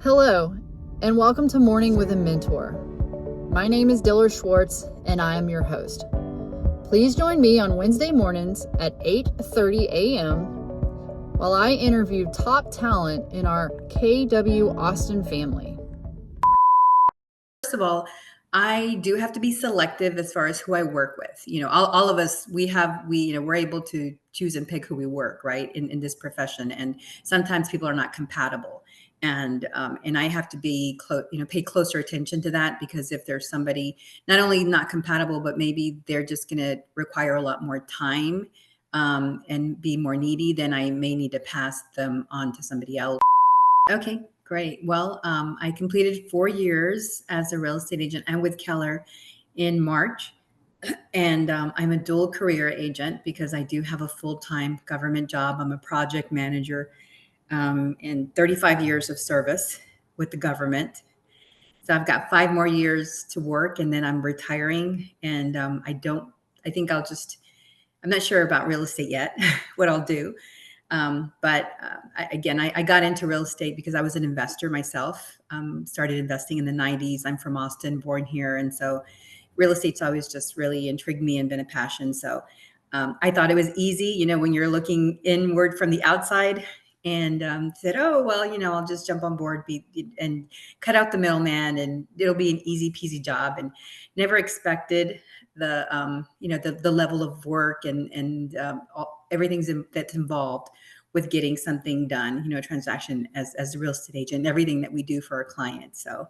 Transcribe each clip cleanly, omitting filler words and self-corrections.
Hello, and welcome to Morning with a Mentor. My name is Diller Schwartz, and I am your host. Please join me on Wednesday mornings at 8:30 a.m. while I interview top talent in our KW Austin family. First of all, I do have to be selective as far as who I work with. All of us, we're able to choose and pick who we work, right? In this profession. And sometimes people are not compatible. And I have to pay closer attention to that, because if there's somebody not only not compatible, but maybe they're just going to require a lot more time, and be more needy, then I may need to pass them on to somebody else. Okay, great. Well, I completed 4 years as a real estate agent and with Keller in March. And I'm a dual career agent because I do have a full-time government job. I'm a project manager, in 35 years of service with the government. So I've got 5 more years to work, and then I'm retiring. And I think I'm not sure about real estate yet, what I'll do. I got into real estate because I was an investor myself. Started investing in the 90s. I'm from Austin, born here. And so real estate's always just really intrigued me and been a passion. So I thought it was easy, when you're looking inward from the outside, and said, oh, well, I'll just jump on board and cut out the middleman, and it'll be an easy peasy job. And never expected the level of work and that's involved with getting something done, a transaction as a real estate agent, everything that we do for our clients. So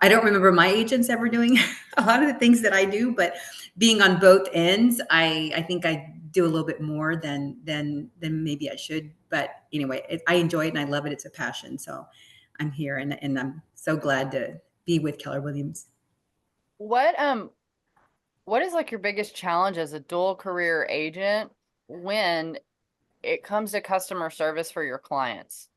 I don't remember my agents ever doing a lot of the things that I do, but being on both ends, I think I do a little bit more than maybe I should. But anyway, I enjoy it and I love it. It's a passion. So I'm here, and I'm so glad to be with Keller Williams. What is like your biggest challenge as a dual career agent when it comes to customer service for your clients?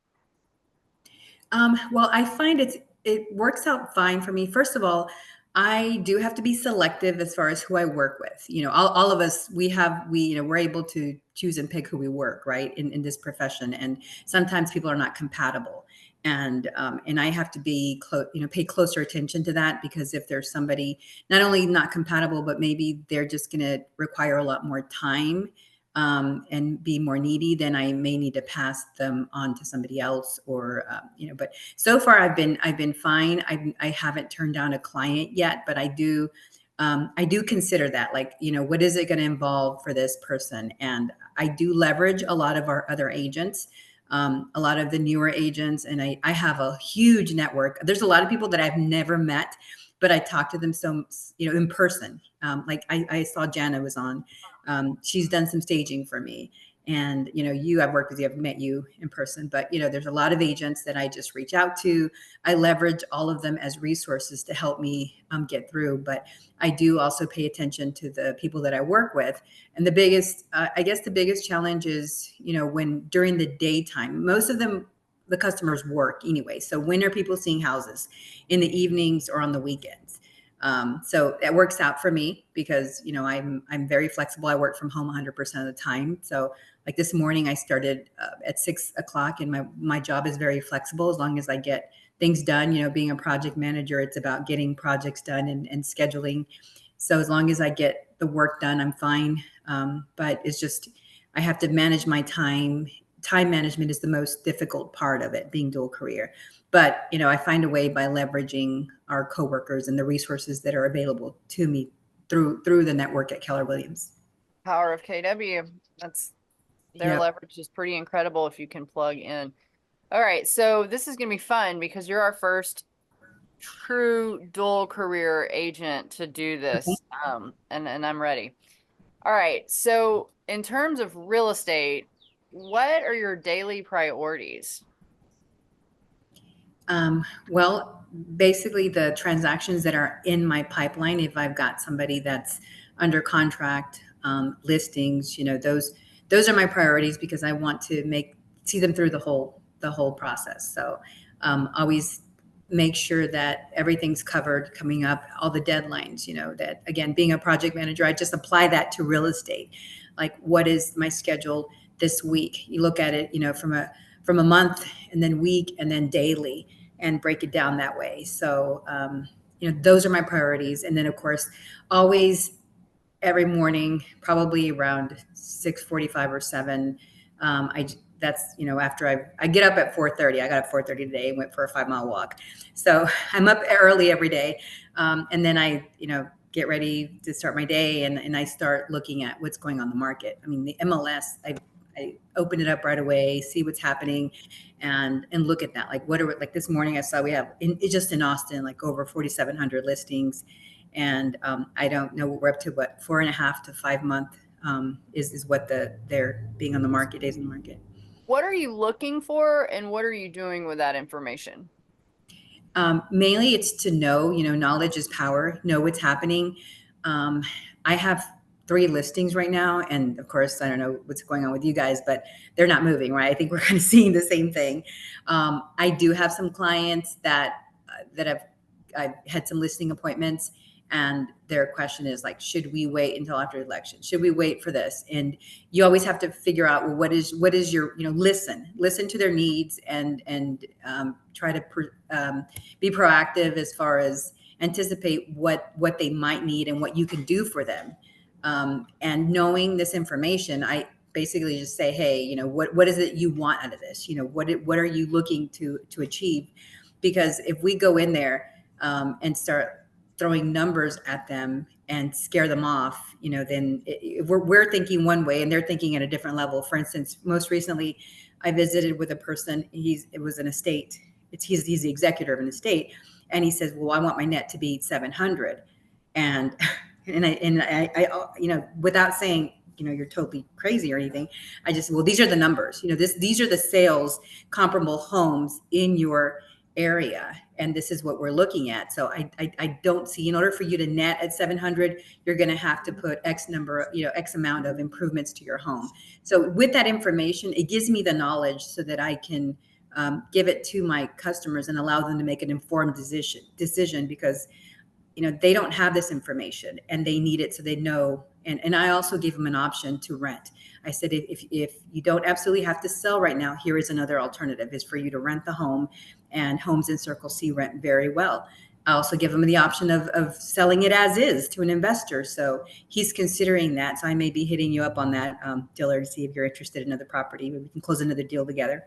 Well, I find it works out fine for me. First of all, I do have to be selective as far as who I work with. All of us, we're able to choose and pick who we work, right? In this profession. And sometimes people are not compatible. And I have to pay closer attention to that, because if there's somebody not only not compatible, but maybe they're just going to require a lot more time, and be more needy, then I may need to pass them on to somebody else. But so far I've been fine. I haven't turned down a client yet, but I do consider that, like, what is it going to involve for this person? And I do leverage a lot of our other agents, a lot of the newer agents. And I have a huge network. There's a lot of people that I've never met, but I talk to them in person. Like I saw Jana was on. She's done some staging for me. And, I've worked with you, I've met you in person, but, there's a lot of agents that I just reach out to. I leverage all of them as resources to help me get through. But I do also pay attention to the people that I work with. And the biggest challenge is, when during the daytime, most of them, the customers work anyway. So when are people seeing houses? In the evenings or on the weekends? So that works out for me because, I'm very flexible. I work from home 100% of the time. So like this morning I started at 6 o'clock, and my job is very flexible as long as I get things done. Being a project manager, it's about getting projects done and scheduling. So as long as I get the work done, I'm fine. But it's just, I have to manage my time. Time management is the most difficult part of it, being dual career. But, I find a way by leveraging our coworkers and the resources that are available to me through the network at Keller Williams. Power of KW. Their Yep. leverage is pretty incredible if you can plug in. All right, so this is going to be fun because you're our first true dual career agent to do this. And I'm ready. All right, so in terms of real estate, what are your daily priorities? Well, basically the transactions that are in my pipeline, if I've got somebody that's under contract, listings, those are my priorities, because I want to see them through the whole process. So always make sure that everything's covered coming up, all the deadlines, that, again, being a project manager, I just apply that to real estate. Like, what is my schedule this week? You look at it, from a month, and then week, and then daily. and break it down that way. So, those are my priorities. And then of course, always every morning, probably around 6:45 or 7. That's, after I get up at 4:30. I got up 4:30 today and went for a 5-mile walk. So I'm up early every day. And then I, get ready to start my day, and I start looking at what's going on the market. I mean, the MLS, I open it up right away, see what's happening, and look at that. Like, what are, like this morning I saw we have just in Austin, like over 4,700 listings. And I don't know, we're up to what, 4.5 to 5 month is what they're being on the market, days on the market. What are you looking for, and what are you doing with that information? Mainly it's to know, knowledge is power, know what's happening. I have 3 listings right now. And of course, I don't know what's going on with you guys, but they're not moving, right? I think we're kind of seeing the same thing. I do have some clients that I've had some listing appointments, and their question is like, should we wait until after the election? Should we wait for this? And you always have to figure out, well, what is your, listen to their needs, and try to be proactive as far as anticipate what they might need and what you can do for them. And knowing this information, I basically just say, hey, what is it you want out of this? What are you looking to achieve? Because if we go in there and start throwing numbers at them and scare them off, then we're thinking one way and they're thinking at a different level. For instance, most recently, I visited with a person. It was an estate. He's the executor of an estate, and he says, "Well, I want my net to be 700," and I without saying, you're totally crazy or anything, I just, well, these are the numbers. These are the sales comparable homes in your area, and this is what we're looking at. So I don't see, in order for you to net at 700, you're going to have to put X number, X amount of improvements to your home. So with that information, it gives me the knowledge so that I can give it to my customers and allow them to make an informed decision, because they don't have this information and they need it so they know. And I also gave them an option to rent. I said, if you don't absolutely have to sell right now, here is another alternative, is for you to rent the home, and homes in Circle C rent very well. I also give him the option of selling it as is to an investor. So he's considering that. So I may be hitting you up on that, Diller, to see if you're interested in another property. Maybe we can close another deal together.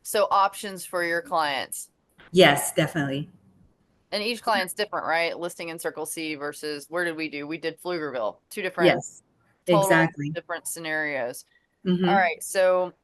So options for your clients. Yes, definitely. And each client's different, right? Listing in Circle C versus, where did we do? We did Pflugerville. Two different, Yes, total exactly. different scenarios. Mm-hmm. All right. So,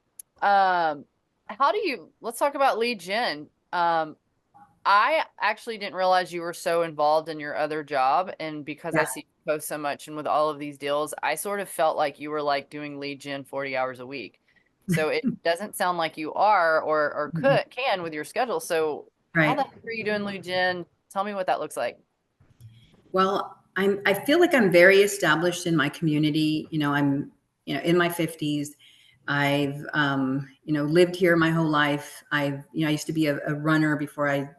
let's talk about lead gen. I actually didn't realize you were so involved in your other job. And because I see you post so much and with all of these deals, I sort of felt like you were like doing lead gen 40 hours a week. So it doesn't sound like you are, or can with your schedule. So how Right. the heck are you doing lead gen? Tell me what that looks like. Well, I feel like I'm very established in my community. I'm, in my 50s. I've, lived here my whole life. I used to be a runner before I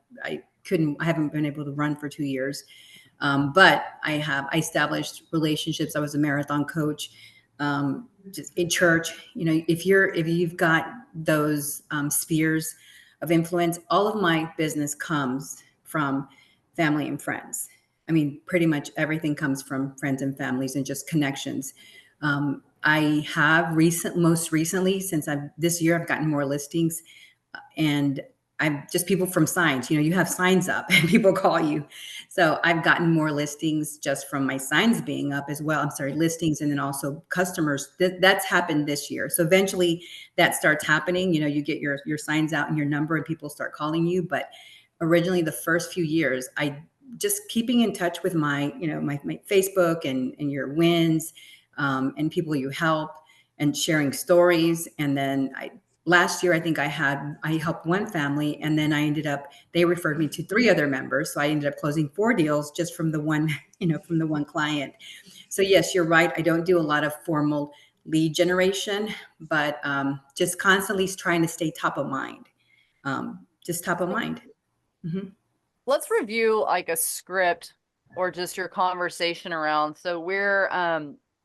haven't been able to run for 2 years. But I established relationships. I was a marathon coach, just in church. If you've got those spheres of influence, all of my business comes from family and friends. I mean, pretty much everything comes from friends and families and just connections. I have most recently, this year, I've gotten more listings, and I'm just people from signs. You have signs up and people call you. So I've gotten more listings just from my signs being up as well. I'm sorry, listings, and then also customers. That's happened this year. So eventually that starts happening. You get your signs out and your number and people start calling you. But originally, the first few years, I just keeping in touch with my Facebook and your wins, and people you help, and sharing stories. And then last year, I think I helped one family, and then they referred me to 3 other members. So I ended up closing 4 deals just from the one, from the one client. So yes, you're right. I don't do a lot of formal lead generation, but just constantly trying to stay top of mind. Just top of mind. Mm-hmm. Let's review like a script or just your conversation around. So we're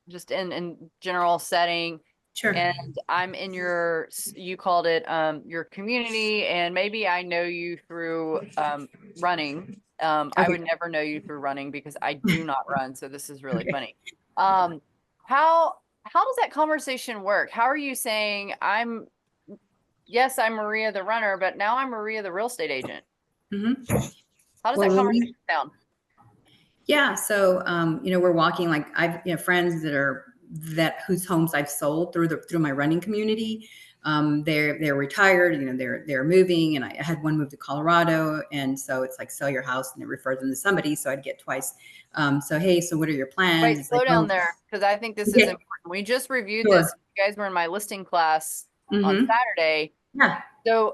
just in general setting. Sure. and I'm in you called it your community, and maybe I know you through running. I Okay. would never know you through running because I do not run, so this is really funny. Um, how does that conversation work? How are you saying yes, I'm Maria the runner, but now I'm Maria the real estate agent? Mm-hmm. How does Well, that when conversation we sound? Yeah. So, we're walking, like I've, friends that whose homes I've sold through my running community. They're retired, they're moving, and I had one move to Colorado. And so it's like, sell your house and then refer them to somebody. So I'd get twice. So, hey, so what are your plans? Wait, It's slow like, down oh, there because I think this is okay, important. We just reviewed sure. this. You guys were in my listing class on Mm-hmm. Saturday. Yeah.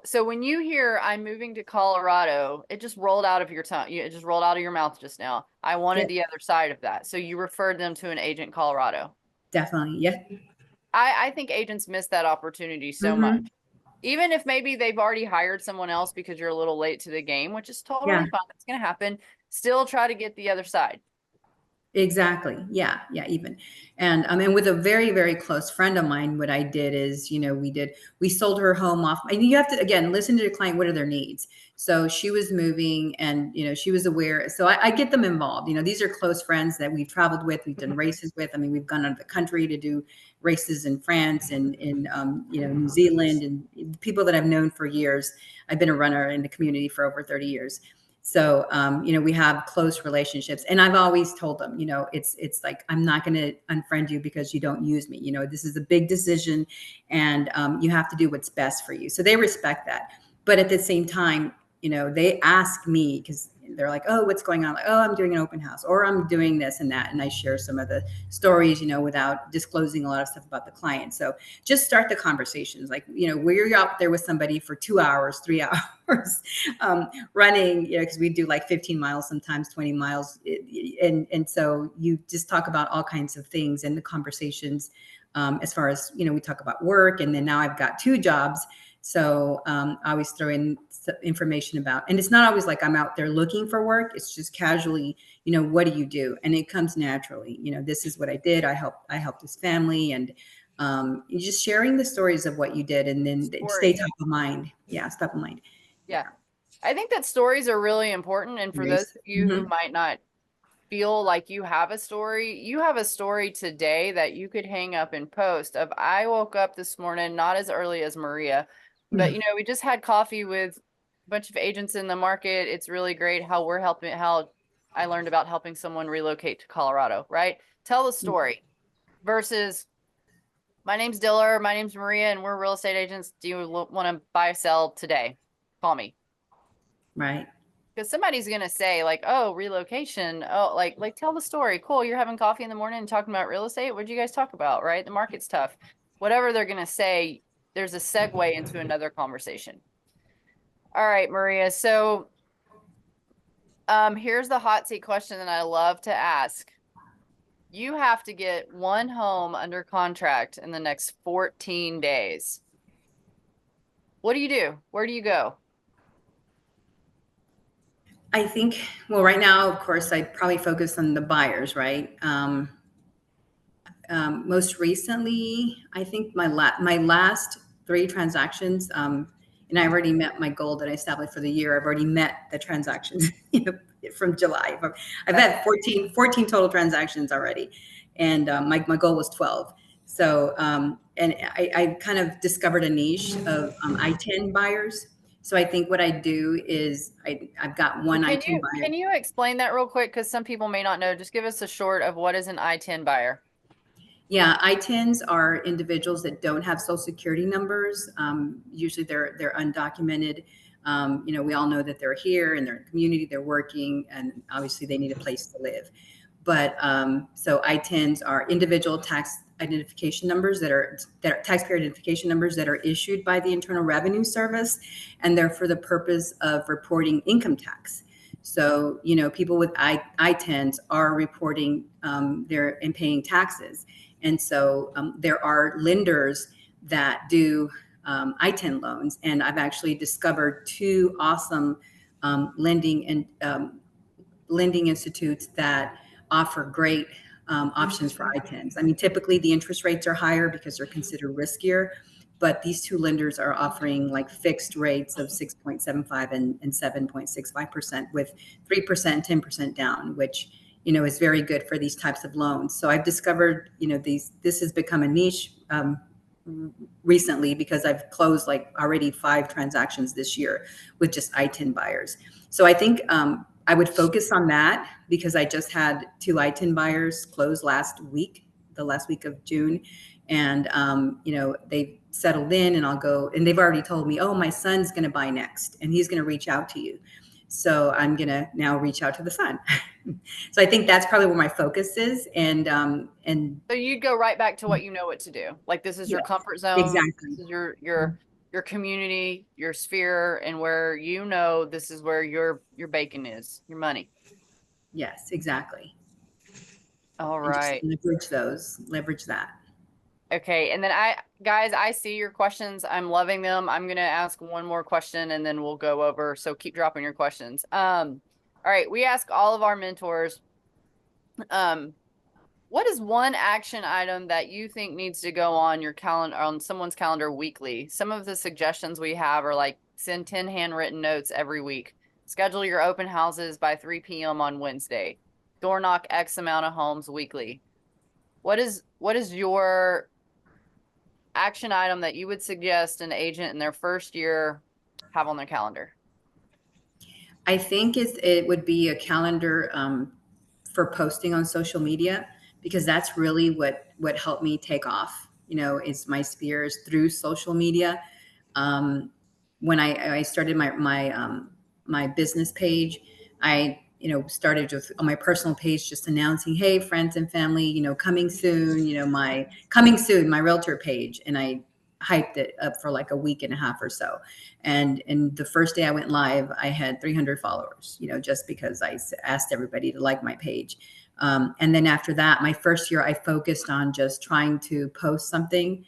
So when you hear I'm moving to Colorado, it just rolled out of your tongue. It just rolled out of your mouth just now. I Yeah, wanted the other side of that. So you referred them to an agent in Colorado. definitely. Yeah. I think agents miss that opportunity so much. Mm-hmm. Even if maybe they've already hired someone else because you're a little late to the game, which is totally Yeah. fine. It's going to happen. Still try to get the other side. Exactly. Yeah. Yeah. Even. And with a very, very close friend of mine, what I did is, we sold her home off. And you have to, again, listen to your client. What are their needs? So she was moving and, she was aware. So I get them involved. These are close friends that we've traveled with, we've done races with. I mean, we've gone out of the country to do races in France and in, New Zealand, and people that I've known for years. I've been a runner in the community for over 30 years. So, we have close relationships, and I've always told them, it's like, I'm not going to unfriend you because you don't use me. This is a big decision, and you have to do what's best for you. So they respect that. But at the same time, they ask me because they're like, oh, what's going on? Like, oh, I'm doing an open house, or I'm doing this and that. And I share some of the stories, without disclosing a lot of stuff about the client. So just start the conversations. Like, where you're out there with somebody for 2 hours, 3 hours, running, because we do like 15 miles, sometimes 20 miles. And so you just talk about all kinds of things in the conversations, as far as, we talk about work. And then now I've got 2 jobs. So I always throw in information about, and it's not always like I'm out there looking for work. It's just casually, what do you do? And it comes naturally. This is what I did. I helped this family, and you're just sharing the stories of what you did, and then stay top of mind. Yeah, top of mind. Yeah. I think that stories are really important. And for those Nice. of you who might not feel like you have a story today that you could hang up and post of, I woke up this morning, not as early as Maria, but we just had coffee with a bunch of agents in the market. It's really great how I learned about helping someone relocate to Colorado, right? Tell the story versus my name's Diller, my name's Maria, and we're real estate agents. Do you want to buy or sell today? Call me. Right. Because somebody's gonna say like, oh, relocation. Oh, like tell the story. Cool. You're having coffee in the morning and talking about real estate. What'd you guys talk about? Right? The market's tough. Whatever they're gonna say, there's a segue into another conversation. All right, Maria. So here's the hot seat question that I love to ask. You have to get one home under contract in the next 14 days. What do you do? Where do you go? I think, well, right now, of course, I'd probably focus on the buyers, right? Most recently, I think my last 3 transactions, and I already met my goal that I established for the year. I've already met the transactions, from July. I've had 14 total transactions already, and my goal was 12. So, and I kind of discovered a niche of I-10 buyers. So I think what I do is I've got one I-10 buyer. Can you explain that real quick? Because some people may not know. Just give us a short of what is an I-10 buyer. Yeah, I-10s are individuals that don't have social security numbers. Usually they're undocumented. We all know that they're here in their community, they're working, and obviously they need a place to live. But so I-10s are individual tax identification numbers that are taxpayer identification numbers that are issued by the Internal Revenue Service, and they're for the purpose of reporting income tax. So, people with I-10s are reporting their and paying taxes. And so there are lenders that do I-10 loans, and I've actually discovered 2 awesome lending institutes that offer great options for I-10s. I mean, typically the interest rates are higher because they're considered riskier, but these two lenders are offering like fixed rates of 6.75 and 7.65% with 3%, 10% down, which, you know, is very good for these types of loans. So I've discovered, you know, this has become a niche recently because I've closed like already 5 transactions this year with just I-10 buyers. So I think I would focus on that because I just had 2 I-10 buyers close last week, the last week of June. And, you know, they settled in and I'll go, and they've already told me, oh, my son's going to buy next and he's going to reach out to you. So I'm going to now reach out to the son. So I think that's probably where my focus is. And So you'd go right back to what you know what to do. Like this is your yes, comfort zone. exactly. This is your community, your sphere, and where you know this is where your bacon is, your money. Yes, exactly. All And just right. leverage that. Okay. And then guys, I see your questions. I'm loving them. I'm gonna ask one more question and then we'll go over. So keep dropping your questions. All right, we ask all of our mentors, what is one action item that you think needs to go on your calendar, on someone's calendar weekly? Some of the suggestions we have are like send 10 handwritten notes every week. Schedule your open houses by 3 p.m. on Wednesday. Door knock X amount of homes weekly. What is your action item that you would suggest an agent in their first year have on their calendar? I think it would be a calendar for posting on social media because that's really what helped me take off. You know, is my spears through social media. When I started my business page, I, you know, started just on my personal page, just announcing, hey, friends and family, you know, coming soon, you know, my coming soon, my realtor page. And I hyped it up for like a week and a half or so. And the first day I went live, I had 300 followers, you know, just because I asked everybody to like my page. And then after that, my first year, I focused on just trying to post something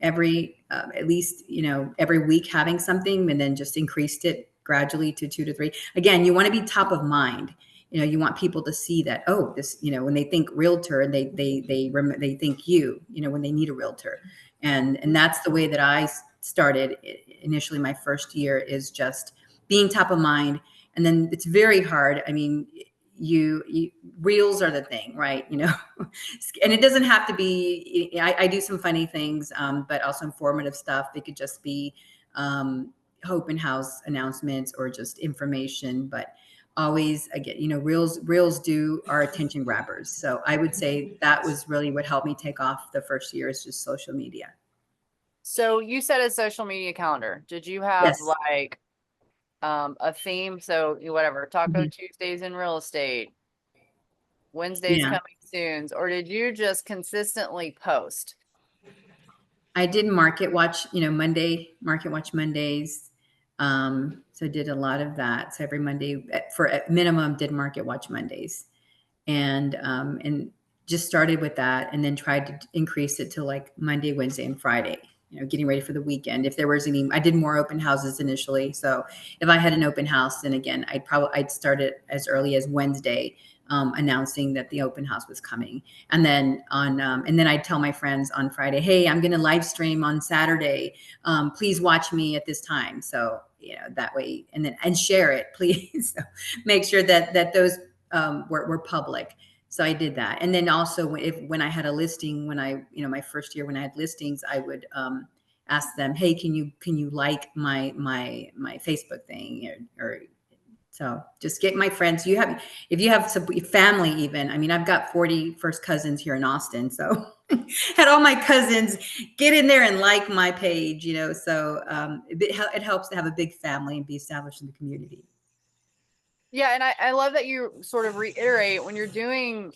every, at least, you know, every week having something, and then just increased it gradually to 2 to 3. Again, you want to be top of mind. You know, you want people to see that, oh, this, you know, when they think realtor and they think you know, when they need a realtor. And that's the way that I started initially. My first year is just being top of mind. And then it's very hard. I mean, you reels are the thing, right? You know, and it doesn't have to be, I do some funny things, but also informative stuff. It could just be open house announcements or just information, but always, again, you know, reels are attention grabbers. So I would say that was really what helped me take off the first year, is just social media. So you said a social media calendar. Did you have Yes. like a theme? So whatever, Taco Mhm. Tuesdays in real estate, Wednesdays Yeah. coming soon, or did you just consistently post? I did Market Watch Mondays. So I did a lot of that. So every Monday, for at minimum, did Market Watch Mondays, and just started with that, and then tried to increase it to like Monday, Wednesday, and Friday. You know, getting ready for the weekend. If there was any, I did more open houses initially. So if I had an open house, then again, I'd start it as early as Wednesday, announcing that the open house was coming. And then and then I'd tell my friends on Friday, hey, I'm going to live stream on Saturday. Please watch me at this time. So, you know, that way, and share it, please. So make sure that those were public. So I did that. And then also when I had a listing, my first year when I had listings, I would ask them, hey, can you like my Facebook thing, or so just get my friends. If you have some family, even, I mean, I've got 40 first cousins here in Austin. So had all my cousins get in there and like my page, you know, so it helps to have a big family and be established in the community. Yeah, and I love that you sort of reiterate when you're doing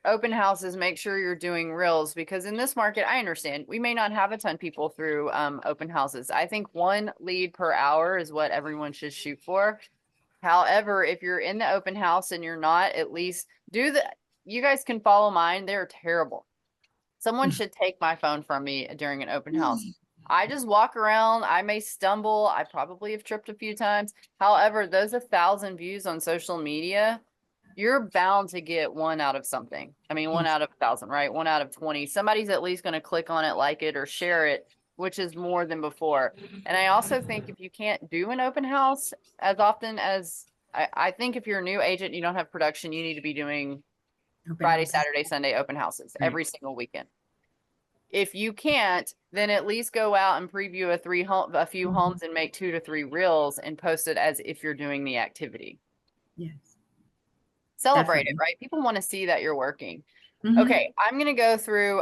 open houses, make sure you're doing reels, because in this market, I understand we may not have a ton of people through open houses. I think 1 lead per hour is what everyone should shoot for. However, if you're in the open house and you're not, at least you guys can follow mine. They're terrible. Someone should take my phone from me during an open house. I just walk around. I may stumble. I probably have tripped a few times. However, those 1,000 views on social media, you're bound to get one out of something. I mean, one out of 1,000, right? One out of 20. Somebody's at least going to click on it, like it, or share it, which is more than before. And I also think if you can't do an open house as often as I think if you're a new agent, you don't have production, you need to be doing Friday, Saturday, Sunday open houses every single weekend. If you can't, then at least go out and preview a few homes and make 2 to 3 reels and post it as if you're doing the activity. Yes. Celebrate Definitely. it, right? People want to see that you're working. Mm-hmm. Okay, I'm going to go through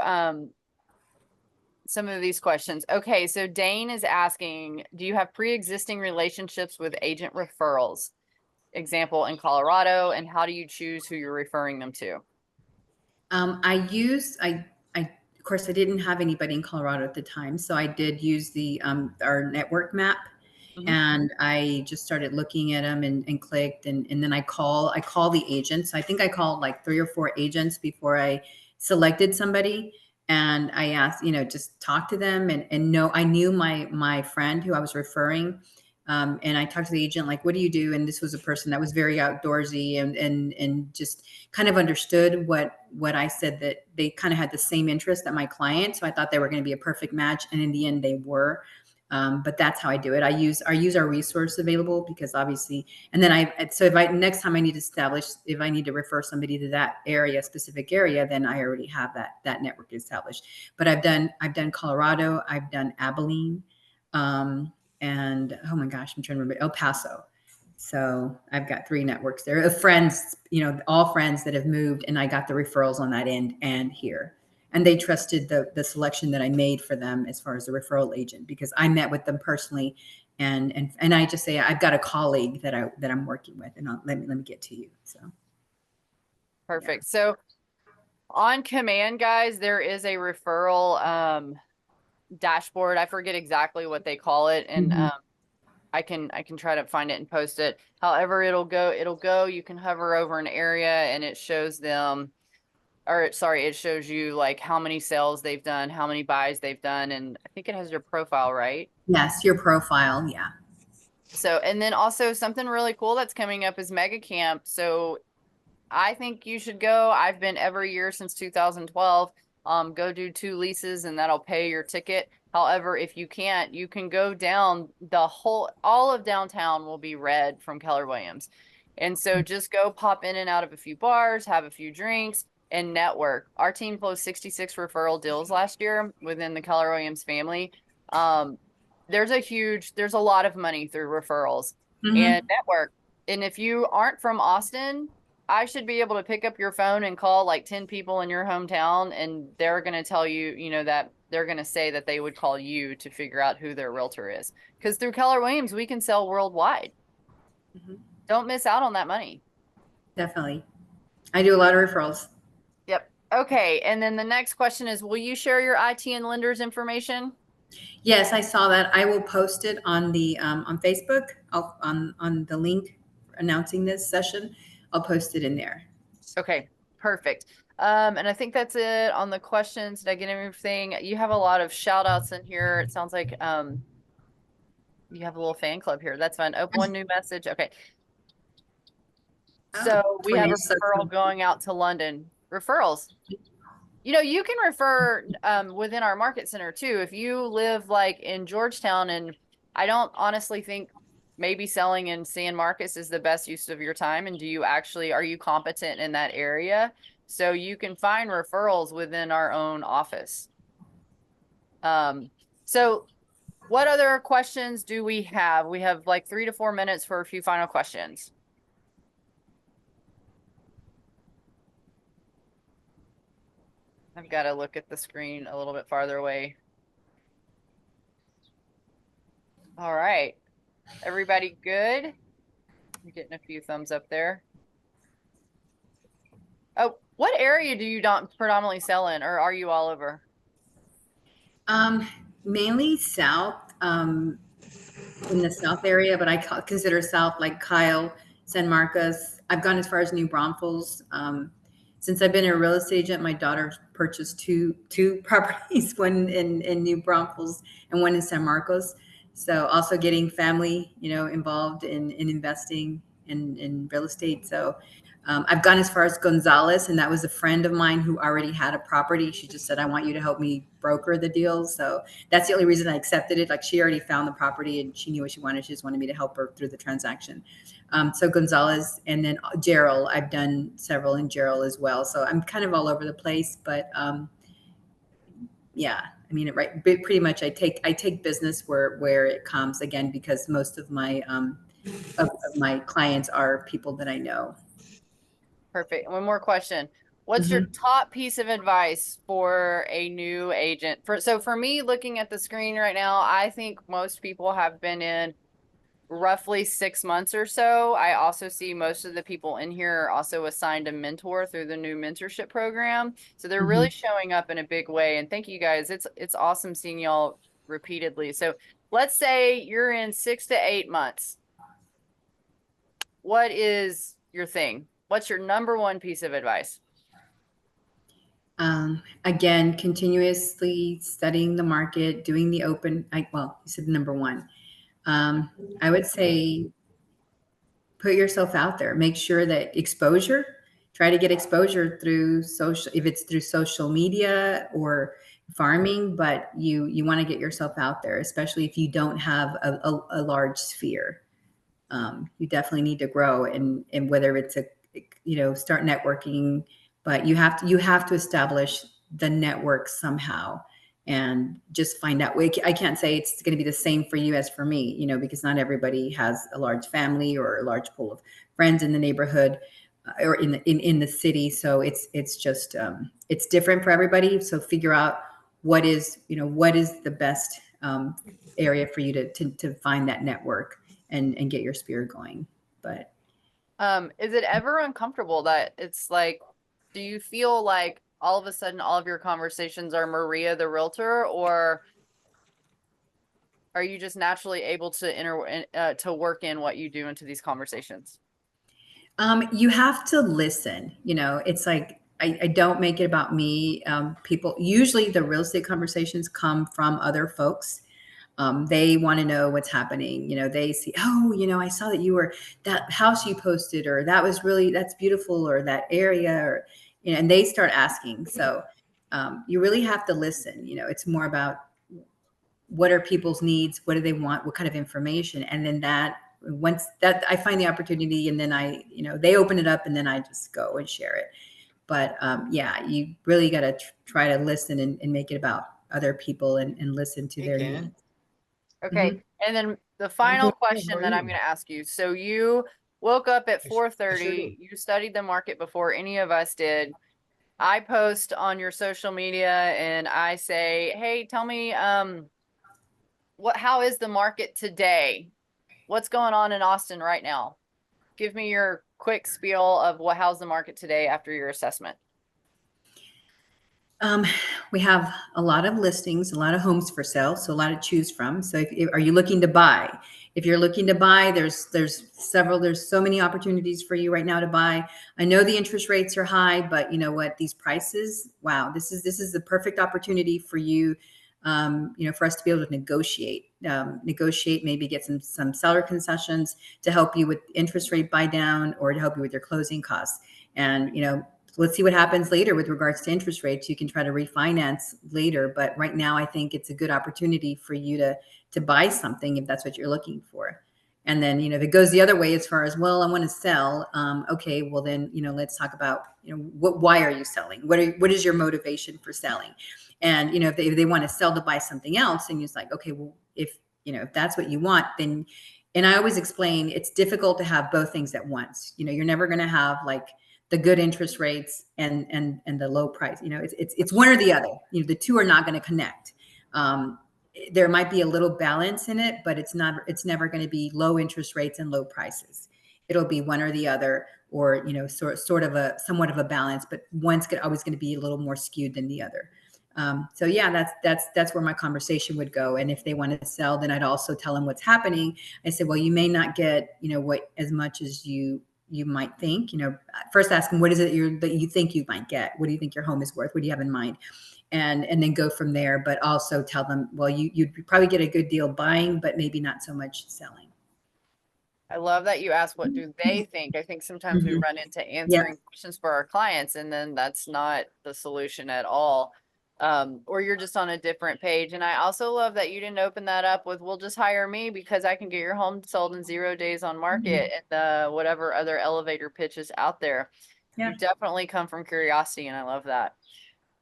some of these questions. Okay, so Dane is asking, do you have pre-existing relationships with agent referrals? Example, in Colorado, and how do you choose who you're referring them to? Of course, I didn't have anybody in Colorado at the time, so I did use the our network map, and I just started looking at them and clicked, and then I call the agents. I think I called like 3 or 4 agents before I selected somebody, and I asked, just talk to them, and no, I knew my friend who I was referring. And I talked to the agent, like, what do you do? And this was a person that was very outdoorsy and just kind of understood what I said, that they kind of had the same interest that my client. So I thought they were going to be a perfect match. And in the end, they were. But that's how I do it. I use our resource available, because obviously, and then next time I need to establish, if I need to refer somebody to that specific area, then I already have that network established. But I've done Colorado, I've done Abilene, and oh my gosh, I'm trying to remember, El Paso. So I've got 3 networks there of friends, all friends that have moved, and I got the referrals on that end and here. And they trusted the selection that I made for them as far as the referral agent, because I met with them personally, and I just say, I've got a colleague that I'm working with, and let me get to you. So perfect. Yeah. So on command, guys, there is a referral dashboard. I forget exactly what they call it, and I can try to find it and post it. However, it'll go, you can hover over an area and it shows them, or sorry, it shows you like how many sales they've done, how many buys they've done, and I think it has your profile, right? Yes, your profile, yeah. So, and then also something really cool that's coming up is Mega Camp. So I think you should go. I've been every year since 2012. Go do 2 leases and that'll pay your ticket. However, if you can't, you can go down all of downtown will be red from Keller Williams. And so just go pop in and out of a few bars, have a few drinks, and network. Our team closed 66 referral deals last year within the Keller Williams family. There's a lot of money through referrals and network. And if you aren't from Austin, I should be able to pick up your phone and call like 10 people in your hometown, and they're going to tell you, that they're going to say that they would call you to figure out who their realtor is. Because through Keller Williams, we can sell worldwide. Don't miss out on that money. Definitely. I do a lot of referrals. Yep. Okay. And then the next question is, will you share your IT and lenders information? Yes, I saw that. I will post it on the on Facebook. On the link announcing this session. I'll post it in there. Okay, perfect. And I think that's it on the questions. Did I get everything? You have a lot of shout outs in here. It sounds like you have a little fan club here. That's fine. Oh, one new message. Okay. So we have a referral going out to London. Referrals. You can refer within our market center too. If you live like in Georgetown, and I don't honestly think maybe selling in San Marcos is the best use of your time. And are you competent in that area? So you can find referrals within our own office. So what other questions do we have? We have like 3 to 4 minutes for a few final questions. I've got to look at the screen a little bit farther away. All right. Everybody good? I'm getting a few thumbs up there. Oh, what area do you predominantly sell in, or are you all over? Mainly south, in the south area, but I consider south like Kyle, San Marcos. I've gone as far as New Braunfels. Since I've been a real estate agent, my daughter purchased two properties, one in New Braunfels and one in San Marcos. So also getting family, involved in investing in real estate. So I've gone as far as Gonzalez, and that was a friend of mine who already had a property. She just said, I want you to help me broker the deal. So that's the only reason I accepted it. Like, she already found the property and she knew what she wanted. She just wanted me to help her through the transaction. So Gonzalez, and then Gerald, I've done several in Gerald as well. So I'm kind of all over the place, but yeah, I mean, right, pretty much I take business where it comes, again, because most of my of my clients are people that I know. Perfect. One more question. What's your Mhm. top piece of advice for a new agent? For me, looking at the screen right now, I think most people have been in roughly 6 months or so. I also see most of the people in here are also assigned a mentor through the new mentorship program. So they're really Mhm. showing up in a big way. And thank you guys. It's awesome seeing y'all repeatedly. So let's say you're in 6 to 8 months. What is your thing? What's your number one piece of advice? Again, continuously studying the market, doing the open. Well, you said number one. I would say put yourself out there. Make sure that exposure. Try to get exposure through social, if it's through social media or farming. But you want to get yourself out there, especially if you don't have a large sphere. You definitely need to grow, and whether it's start networking, but you have to establish the network somehow, and just find out. I can't say it's going to be the same for you as for me, because not everybody has a large family or a large pool of friends in the neighborhood, or in the city. So it's just it's different for everybody. So figure out what is the best area for you to find that network, and get your spirit going. But Is it ever uncomfortable that it's like, do you feel like all of a sudden all of your conversations are Maria the realtor, or are you just naturally able to work in what you do into these conversations? you have to listen. It's like, I don't make it about me. People, usually the real estate conversations come from other folks. They want to know what's happening. They see, oh, I saw that you were, that house you posted, or that's beautiful, or that area, or, and they start asking. So you really have to listen. It's more about, what are people's needs? What do they want? What kind of information? And then once that, I find the opportunity, and then they open it up, and then I just go and share it. But yeah, you really got to try to listen, and make it about other people, and listen to their needs. Okay. Mhm. And then the I'm final doing good. How question are that I'm you? going to ask you. So you woke up at I sure do. 4:30. You studied the market before any of us did. I post on your social media and I say, "Hey, tell me how is the market today? What's going on in Austin right now? Give me your quick spiel of how's the market today after your assessment." Um, we have a lot of listings, a lot of homes for sale, so a lot to choose from. So are you looking to buy? If you're looking to buy, there's so many opportunities for you right now to buy. I know the interest rates are high, but you know what? These prices, wow, this is the perfect opportunity for you. For us to be able to negotiate, maybe get some seller concessions to help you with interest rate buy down, or to help you with your closing costs. And let's see what happens later with regards to interest rates. You can try to refinance later, but right now I think it's a good opportunity for you to buy something if that's what you're looking for. And then, if it goes the other way, as far as, well, I want to sell. Okay, well then, let's talk about, why are you selling? What is your motivation for selling? And, if they want to sell to buy something else, and it's like, okay, well, if that's what you want, then, and I always explain, it's difficult to have both things at once. You're never going to have like the good interest rates and the low price. It's one or the other. The two are not going to connect. There might be a little balance in it, but it's never going to be low interest rates and low prices. It'll be one or the other, or sort of somewhat of a balance, but one's always going to be a little more skewed than the other. So yeah, that's where my conversation would go. And if they want to sell, then I'd also tell them what's happening. I said, well, you may not get what as much as you might think. First ask them, what is it that you think you might get? What do you think your home is worth? What do you have in mind? And then go from there. But also tell them, well, you'd probably get a good deal buying, but maybe not so much selling. I love that you asked what do they think. I think sometimes we Mhm. run into Yep. answering questions for our clients, and then that's not the solution at all. Or you're just on a different page. And I also love that you didn't open that up with, "Well, just hire me because I can get your home sold in 0 days on market," and whatever other elevator pitches out there. Yeah. You definitely come from curiosity, and I love that.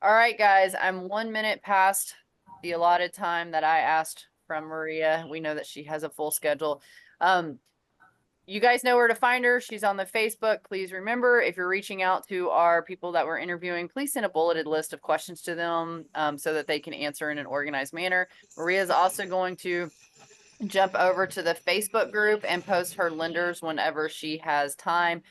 All right, guys, I'm 1 minute past the allotted time that I asked from Maria. We know that she has a full schedule. You guys know where to find her. She's on the Facebook. Please remember, if you're reaching out to our people that we're interviewing, please send a bulleted list of questions to them so that they can answer in an organized manner. Maria is also going to jump over to the Facebook group and post her lenders whenever she has time.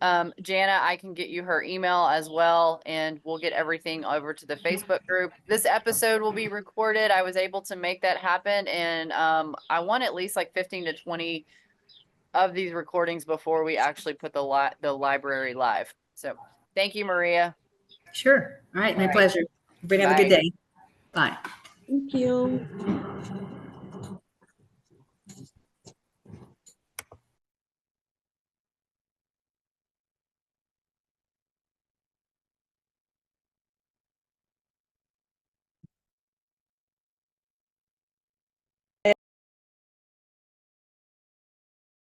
Jana, I can get you her email as well, and we'll get everything over to the Facebook group. This episode will be recorded. I was able to make that happen, and I want at least like 15 to 20 of these recordings before we actually put the library live. So thank you, Maria. Sure. All right. My All right. pleasure. Everybody have a good Bye. day. Bye. Thank you.